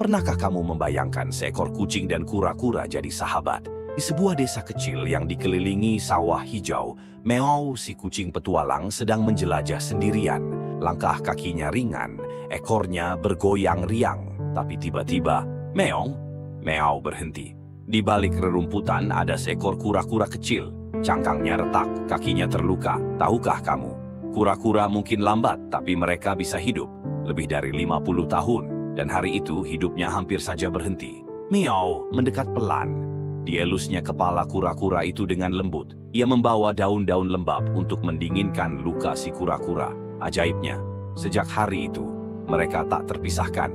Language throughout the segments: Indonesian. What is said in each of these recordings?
Pernahkah kamu membayangkan seekor kucing dan kura-kura jadi sahabat? Di sebuah desa kecil yang dikelilingi sawah hijau, Meow si kucing petualang sedang menjelajah sendirian. Langkah kakinya ringan, ekornya bergoyang riang. Tapi tiba-tiba, Meow berhenti. Di balik rerumputan ada seekor kura-kura kecil. Cangkangnya retak, kakinya terluka. Tahukah kamu? Kura-kura mungkin lambat, tapi mereka bisa hidup lebih dari 50 tahun. Dan hari itu hidupnya hampir saja berhenti. Meow mendekat pelan. Dielusnya kepala kura-kura itu dengan lembut. Ia membawa daun-daun lembab untuk mendinginkan luka si kura-kura. Ajaibnya, sejak hari itu, mereka tak terpisahkan.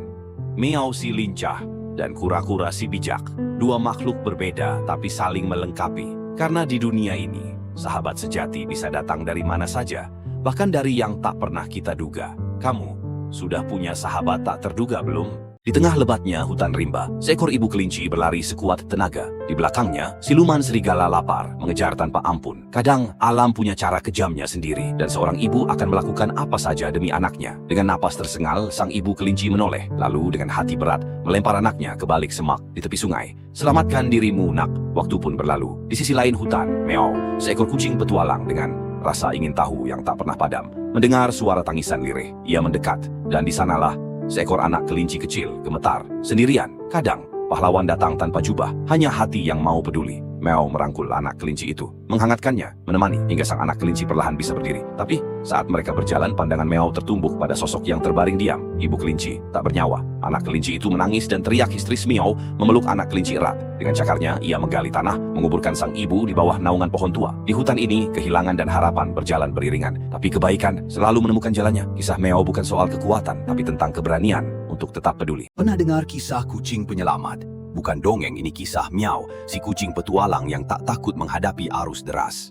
Meow si lincah dan kura-kura si bijak. Dua makhluk berbeda tapi saling melengkapi. Karena di dunia ini, sahabat sejati bisa datang dari mana saja. Bahkan dari yang tak pernah kita duga. Kamu sudah punya sahabat tak terduga belum? Di tengah lebatnya hutan rimba, seekor ibu kelinci berlari sekuat tenaga. Di belakangnya, siluman serigala lapar, mengejar tanpa ampun. Kadang, alam punya cara kejamnya sendiri, dan seorang ibu akan melakukan apa saja demi anaknya. Dengan napas tersengal, sang ibu kelinci menoleh, lalu dengan hati berat, melempar anaknya ke balik semak di tepi sungai. Selamatkan dirimu, nak. Waktu pun berlalu. Di sisi lain hutan, Meow, seekor kucing petualang dengan rasa ingin tahu yang tak pernah padam. Mendengar suara tangisan lirih, ia mendekat, dan di sanalah seekor anak kelinci kecil gemetar, sendirian. Kadang, pahlawan datang tanpa jubah, hanya hati yang mau peduli. Meow merangkul anak kelinci itu, menghangatkannya, menemani, hingga sang anak kelinci perlahan bisa berdiri. Tapi, saat mereka berjalan, pandangan Meow tertumbuk pada sosok yang terbaring diam. Ibu kelinci tak bernyawa. Anak kelinci itu menangis dan teriak histeris. Meow memeluk anak kelinci erat. Dengan cakarnya, ia menggali tanah, menguburkan sang ibu di bawah naungan pohon tua. Di hutan ini, kehilangan dan harapan berjalan beriringan. Tapi kebaikan selalu menemukan jalannya. Kisah Meow bukan soal kekuatan, tapi tentang keberanian untuk tetap peduli. Pernah dengar kisah kucing penyelamat? Bukan dongeng, ini kisah Meow, si kucing petualang yang tak takut menghadapi arus deras.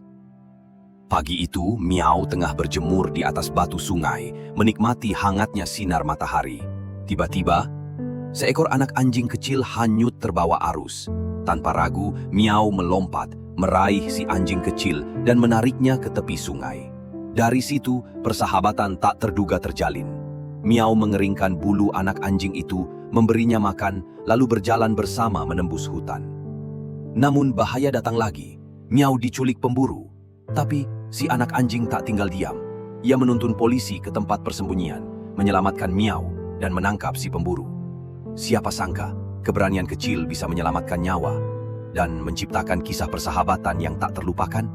Pagi itu, Meow tengah berjemur di atas batu sungai, menikmati hangatnya sinar matahari. Tiba-tiba, seekor anak anjing kecil hanyut terbawa arus. Tanpa ragu, Meow melompat, meraih si anjing kecil dan menariknya ke tepi sungai. Dari situ, persahabatan tak terduga terjalin. Meow mengeringkan bulu anak anjing itu, memberinya makan, lalu berjalan bersama menembus hutan. Namun bahaya datang lagi. Meow diculik pemburu. Tapi si anak anjing tak tinggal diam. Ia menuntun polisi ke tempat persembunyian, menyelamatkan Meow dan menangkap si pemburu. Siapa sangka keberanian kecil bisa menyelamatkan nyawa dan menciptakan kisah persahabatan yang tak terlupakan?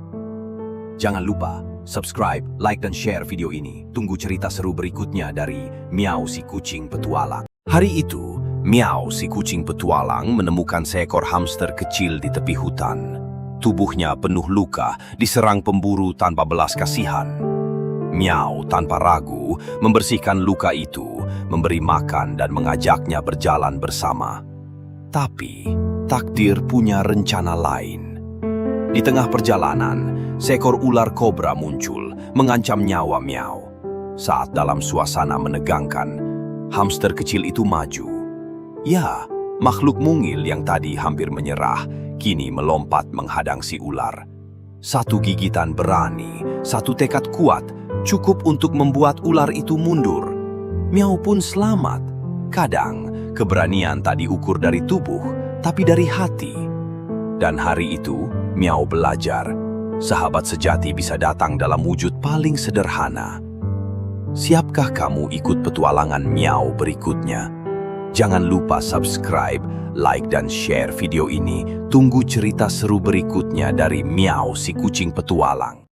Jangan lupa subscribe, like, dan share video ini. Tunggu cerita seru berikutnya dari Meow si kucing petualang. Hari itu, Meow si kucing petualang menemukan seekor hamster kecil di tepi hutan. Tubuhnya penuh luka, diserang pemburu tanpa belas kasihan. Meow tanpa ragu membersihkan luka itu, memberi makan dan mengajaknya berjalan bersama. Tapi, takdir punya rencana lain. Di tengah perjalanan, seekor ular kobra muncul, mengancam nyawa Meow. Saat dalam suasana menegangkan, hamster kecil itu maju. Ya, makhluk mungil yang tadi hampir menyerah, kini melompat menghadang si ular. Satu gigitan berani, satu tekad kuat, cukup untuk membuat ular itu mundur. Meow pun selamat. Kadang, keberanian tak diukur dari tubuh, tapi dari hati. Dan hari itu, Meow belajar, sahabat sejati bisa datang dalam wujud paling sederhana. Siapkah kamu ikut petualangan Meow berikutnya? Jangan lupa subscribe, like, dan share video ini. Tunggu cerita seru berikutnya dari Meow si kucing petualang.